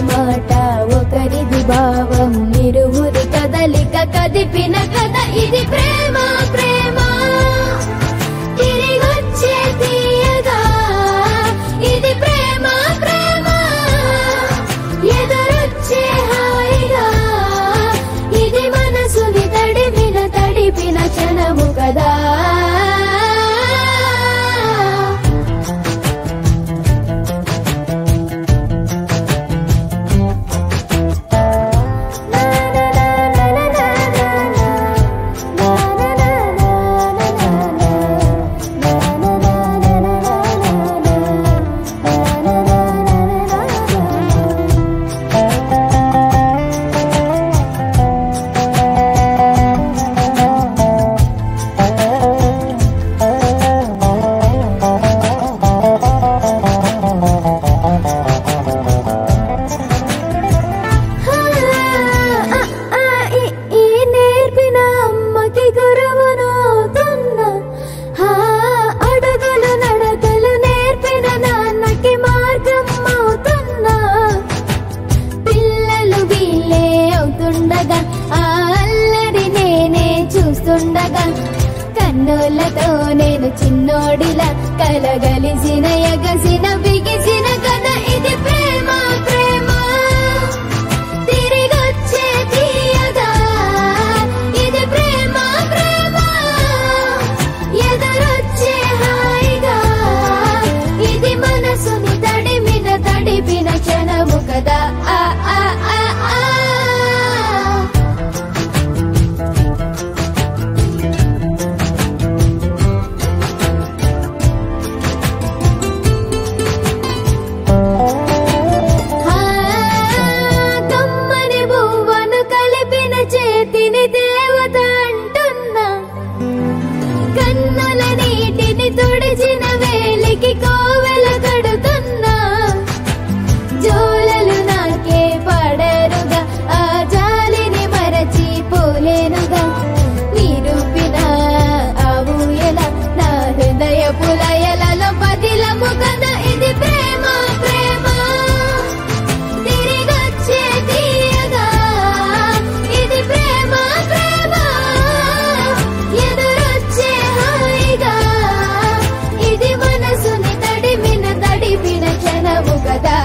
మాట ఒకరిది భావం ఇరువురి కదలిక కదిపిన కథ ఇది ప్రేమ ప్రేమ తిరిగొచ్చే తీయగా ఇది ప్రేమ ప్రేమ ఎదురొచ్చే హాయిగా ఇది మనసుని తడిపిన క్షణము కదా కన్నులతో నేను చిన్నోడిలా కలగలిసిన ఎగసిన బిగిసిన కథ ఇది ప్రేమ ప్రేమ తిరిగొచ్చే తీయగా ఇది ప్రేమ ప్రేమ ఎదురొచ్చే హాయిగా ఇది మనసుని తడిపిన క్షణము కదా ఆ ఆ ఆ ఆ చేతిని దేవత అంటున్నా కన్నుల నీటిని తుడిచిన వేలికి కోవెల కడుతున్నా జోలలు నాకే పడరుగా ఆ జాలిని మరచి పోలేనుగా నిరూపిన ఆ ఊయల నా హృదయ పులయలలో పదిలము కదా ఇది ప్రేమ ప్రేమ తిరిగొచ్చే తీయగా ఇది ప్రేమ ప్రేమ ఎదురొచ్చే హాయిగా ఇది మనసుని తడిపిన క్షణము కదా